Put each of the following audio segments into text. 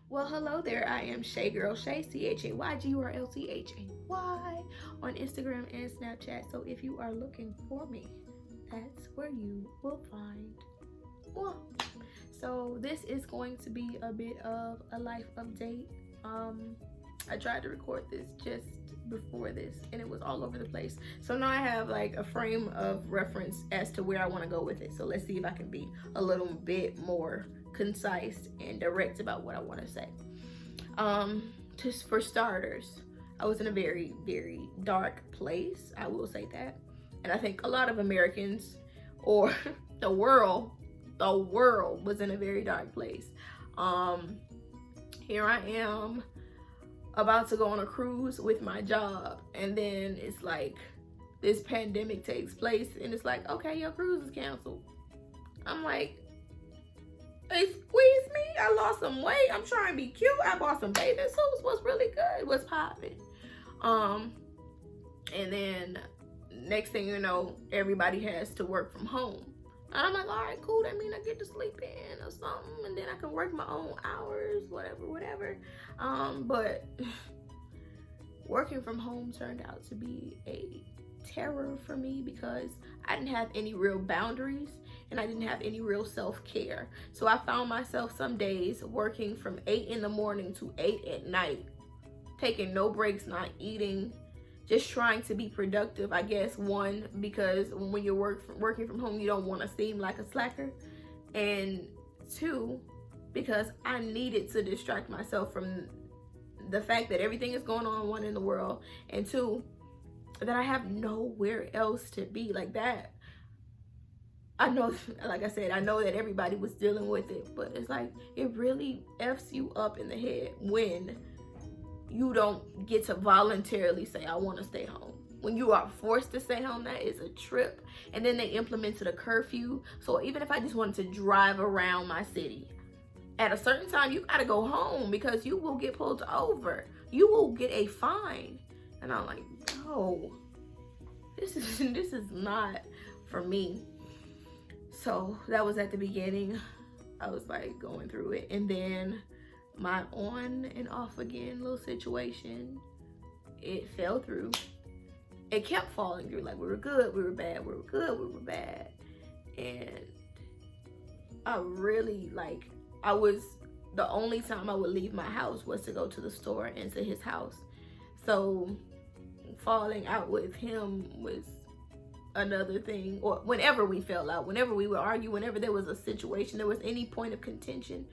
Well, hello there. I am Shay Girl Shay, CHAYGURLTHAY on Instagram and Snapchat. So if you are looking for me, that's where you will find one. So this is going to be a bit of a life update. I tried to record this just before this and it was all over the place. So now I have like a frame of reference as to where I want to go with it. So let's see if I can be a little bit more concise and direct about what I want to say. Just for starters, I was in a very, very dark place. I will say that. And I think a lot of Americans or the world was in a very dark place. Here I am about to go on a cruise with my job, and then it's like this pandemic takes place and it's like, okay, your cruise is canceled. I'm like, they squeezed me. I lost some weight. I'm trying to be cute. I bought some bathing suits. What's really good? What's popping? And then next thing you know, everybody has to work from home. And I'm like, all right, cool. That means I get to sleep in or something, and then I can work my own hours, whatever. But working from home turned out to be a terror for me because I didn't have any real boundaries and I didn't have any real self-care. So I found myself some days working from 8 in the morning to 8 at night, taking no breaks, not eating, just trying to be productive. I guess one, because when you're working from home, you don't want to seem like a slacker, and two, because I needed to distract myself from the fact that everything is going on, one, in the world, and two, that I have nowhere else to be. Like that, I know, like I said, I know that everybody was dealing with it, but it's like it really F's you up in the head when you don't get to voluntarily say, I want to stay home. When you are forced to stay home, that is a trip. And then they implemented a curfew. So even if I just wanted to drive around my city, at a certain time, you got to go home because you will get pulled over. You will get a fine. And I'm like, no, this is not for me. So that was at the beginning. I was like going through it. And then my on and off again little situation, it fell through. It kept falling through. Like we were good, we were bad, we were good, we were bad. And I really, like, I was, the only time I would leave my house was to go to the store and to his house. So falling out with him was another thing. Or whenever we fell out, whenever we would argue, whenever there was a situation, there was any point of contention,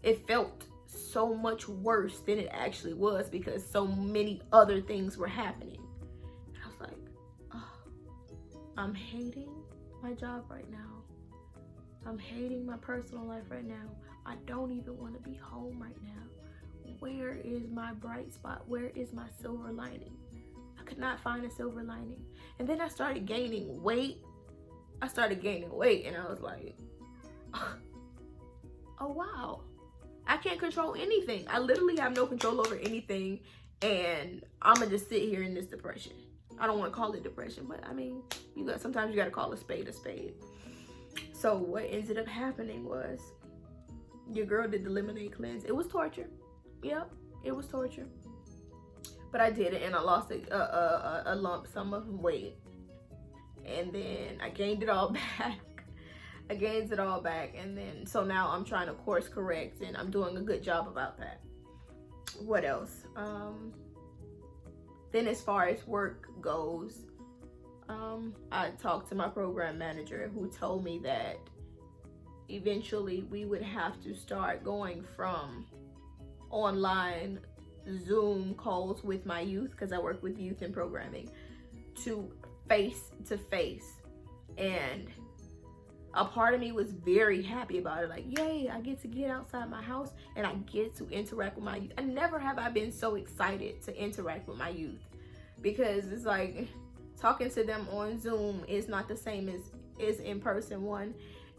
it felt so much worse than it actually was because so many other things were happening. And I was like, oh, I'm hating my job right now. I'm hating my personal life right now. I don't even want to be home right now. Where is my bright spot? Where is my silver lining? I could not find a silver lining. And then I started gaining weight. And I was like, oh wow. I can't control anything. I literally have no control over anything, and I'm gonna just sit here in this depression. I don't want to call it depression, but I mean, sometimes you gotta call a spade a spade. So what ended up happening was, your girl did the lemonade cleanse. It was torture. Yep, it was torture. But I did it, and I lost a lump sum of weight, and then I gained it all back. And then so now I'm trying to course correct, and I'm doing a good job about that. What else? Then as far as work goes, I talked to my program manager, who told me that eventually we would have to start going from online Zoom calls with my youth, because I work with youth in programming, to face. And a part of me was very happy about it. Like, yay, I get to get outside my house and I get to interact with my youth. And never have I been so excited to interact with my youth, because it's like talking to them on Zoom is not the same as in person, one.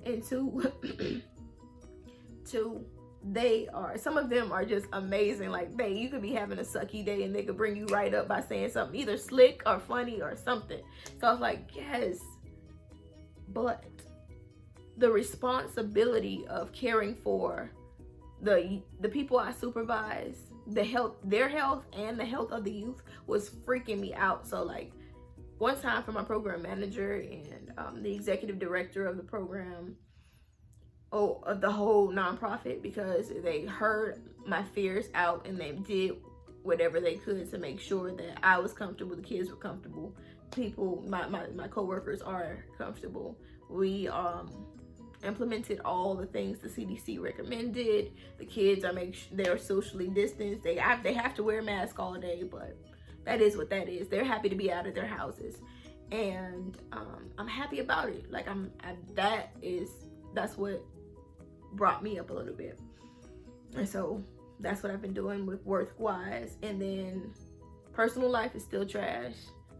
And two, some of them are just amazing. Like, you could be having a sucky day and they could bring you right up by saying something either slick or funny or something. So I was like, yes, but the responsibility of caring for the people I supervise, their health and the health of the youth was freaking me out. So like one time for my program manager and the executive director of the program, of the whole nonprofit, because they heard my fears out and they did whatever they could to make sure that I was comfortable, the kids were comfortable, people, my coworkers are comfortable. We implemented all the things the CDC recommended. The kids they're socially distanced. They have to wear a mask all day, but that is what that is. They're happy to be out of their houses, and I'm happy about it. Like that's what brought me up a little bit. And so that's what I've been doing with work-wise. And then personal life is still trash,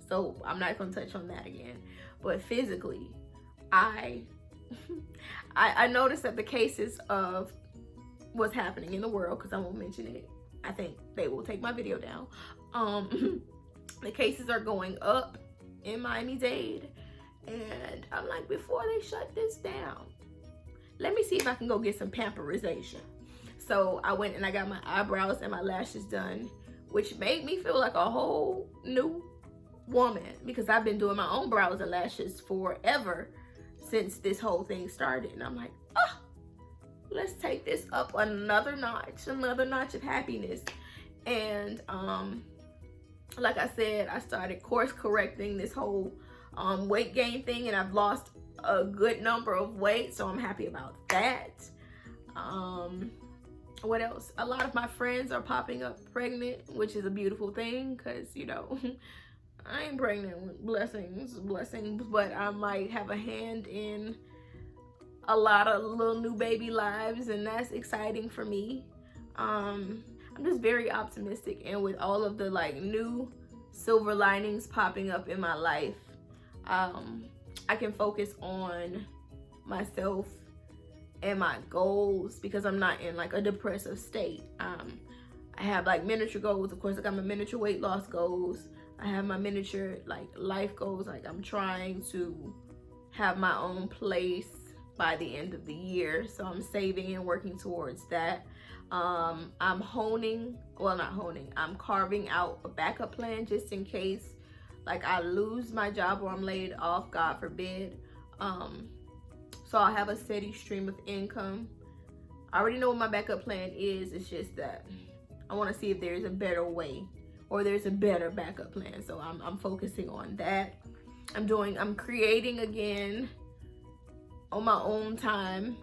so I'm not gonna touch on that again. But physically, I noticed that the cases of what's happening in the world, because I won't mention it, I think they will take my video down. The cases are going up in Miami-Dade, and I'm like, before they shut this down, let me see if I can go get some pamperization. So I went and I got my eyebrows and my lashes done, which made me feel like a whole new woman, because I've been doing my own brows and lashes forever since this whole thing started. And I'm like, oh, let's take this up another notch of happiness. And like I said, I started course correcting this whole weight gain thing, and I've lost a good number of weight, so I'm happy about that. What else? A lot of my friends are popping up pregnant, which is a beautiful thing, because you know I ain't pregnant with blessings, but I might have a hand in a lot of little new baby lives, and that's exciting for me. I'm just very optimistic, and with all of the like new silver linings popping up in my life, I can focus on myself and my goals, because I'm not in like a depressive state. I have like miniature goals. Of course, I got my miniature weight loss goals. I have my miniature like life goals. Like I'm trying to have my own place by the end of the year, so I'm saving and working towards that. I'm carving out a backup plan just in case like I lose my job or I'm laid off, God forbid. So I'll have a steady stream of income. I already know what my backup plan is. It's just that I want to see if there's a better way or there's a better backup plan. So I'm focusing on that. I'm creating again on my own time.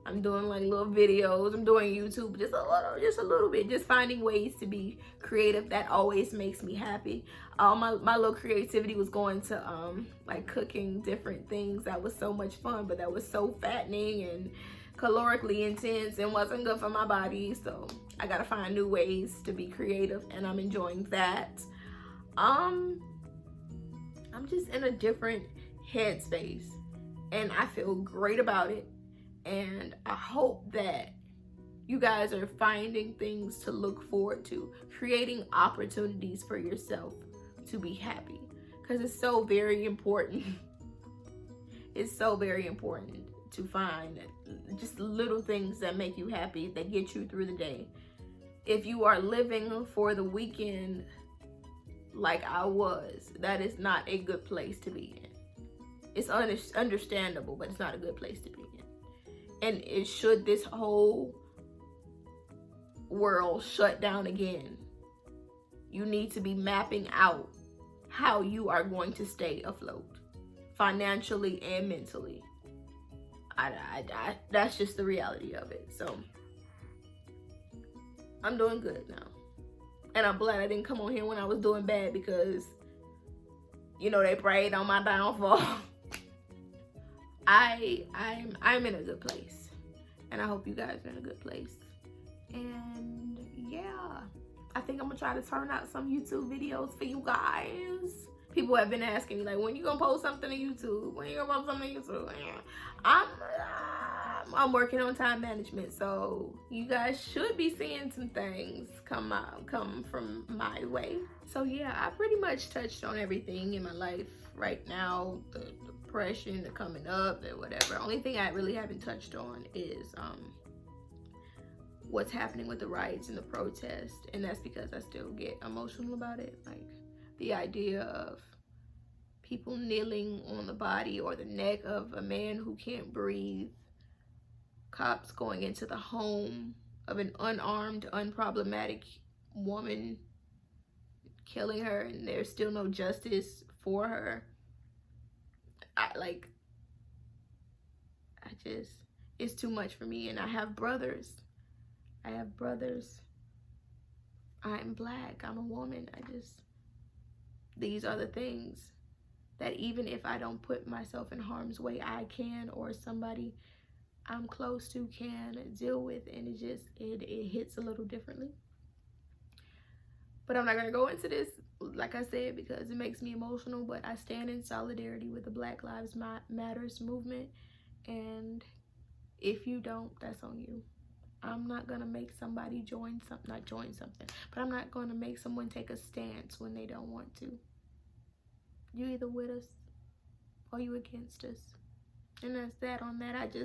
I'm doing like little videos. I'm doing YouTube just a little bit, just finding ways to be creative. That always makes me happy. My little creativity was going to like cooking different things. That was so much fun, but that was so fattening and calorically intense and wasn't good for my body. So I gotta find new ways to be creative, and I'm enjoying that. I'm just in a different headspace, and I feel great about it. And I hope that you guys are finding things to look forward to, creating opportunities for yourself to be happy, because it's so very important. It's so very important to find just little things that make you happy, that get you through the day. If you are living for the weekend like I was, that is not a good place to be in. It's understandable, but it's not a good place to be in. And should this whole world shut down again, you need to be mapping out how you are going to stay afloat, financially and mentally. That's just the reality of it. So I'm doing good now, and I'm glad I didn't come on here when I was doing bad, because you know they prayed on my downfall. I'm in a good place, and I hope you guys are in a good place. And yeah, I think I'm gonna try to turn out some YouTube videos for you guys. People have been asking me like, when you gonna post something on YouTube? When you gonna post something on YouTube? I'm working on time management, so you guys should be seeing some things come from my way. So yeah, I pretty much touched on everything in my life right now. The depression, the coming up, and whatever. Only thing I really haven't touched on is what's happening with the riots and the protest, and that's because I still get emotional about it. Like the idea of people kneeling on the body or the neck of a man who can't breathe, cops going into the home of an unarmed, unproblematic woman, killing her, and there's still no justice for her. It's too much for me. And I have brothers. I'm black. I'm a woman. These are the things that even if I don't put myself in harm's way, I can, or somebody I'm close to can deal with. And it hits a little differently. But I'm not going to go into this, like I said, because it makes me emotional. But I stand in solidarity with the Black Lives Matters movement. And if you don't, that's on you. I'm not going to make somebody not join something, but I'm not going to make someone take a stance when they don't want to. You either with us or you against us. And that's that on that.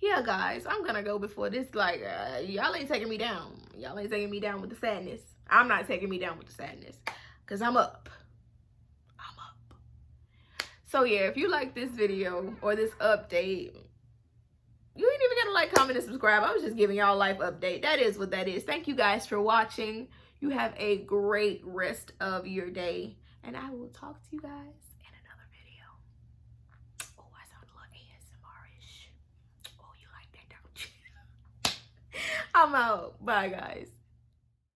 Yeah, guys, I'm going to go before this. Y'all ain't taking me down. Y'all ain't taking me down with the sadness. I'm not taking me down with the sadness because I'm up. So yeah, if you like this video or this update, you ain't even gotta like, comment, and subscribe. I was just giving y'all a life update. That is what that is. Thank you guys for watching. You have a great rest of your day. And I will talk to you guys in another video. Oh, I sound a little ASMR-ish. Oh, you like that, don't you? I'm out. Bye, guys.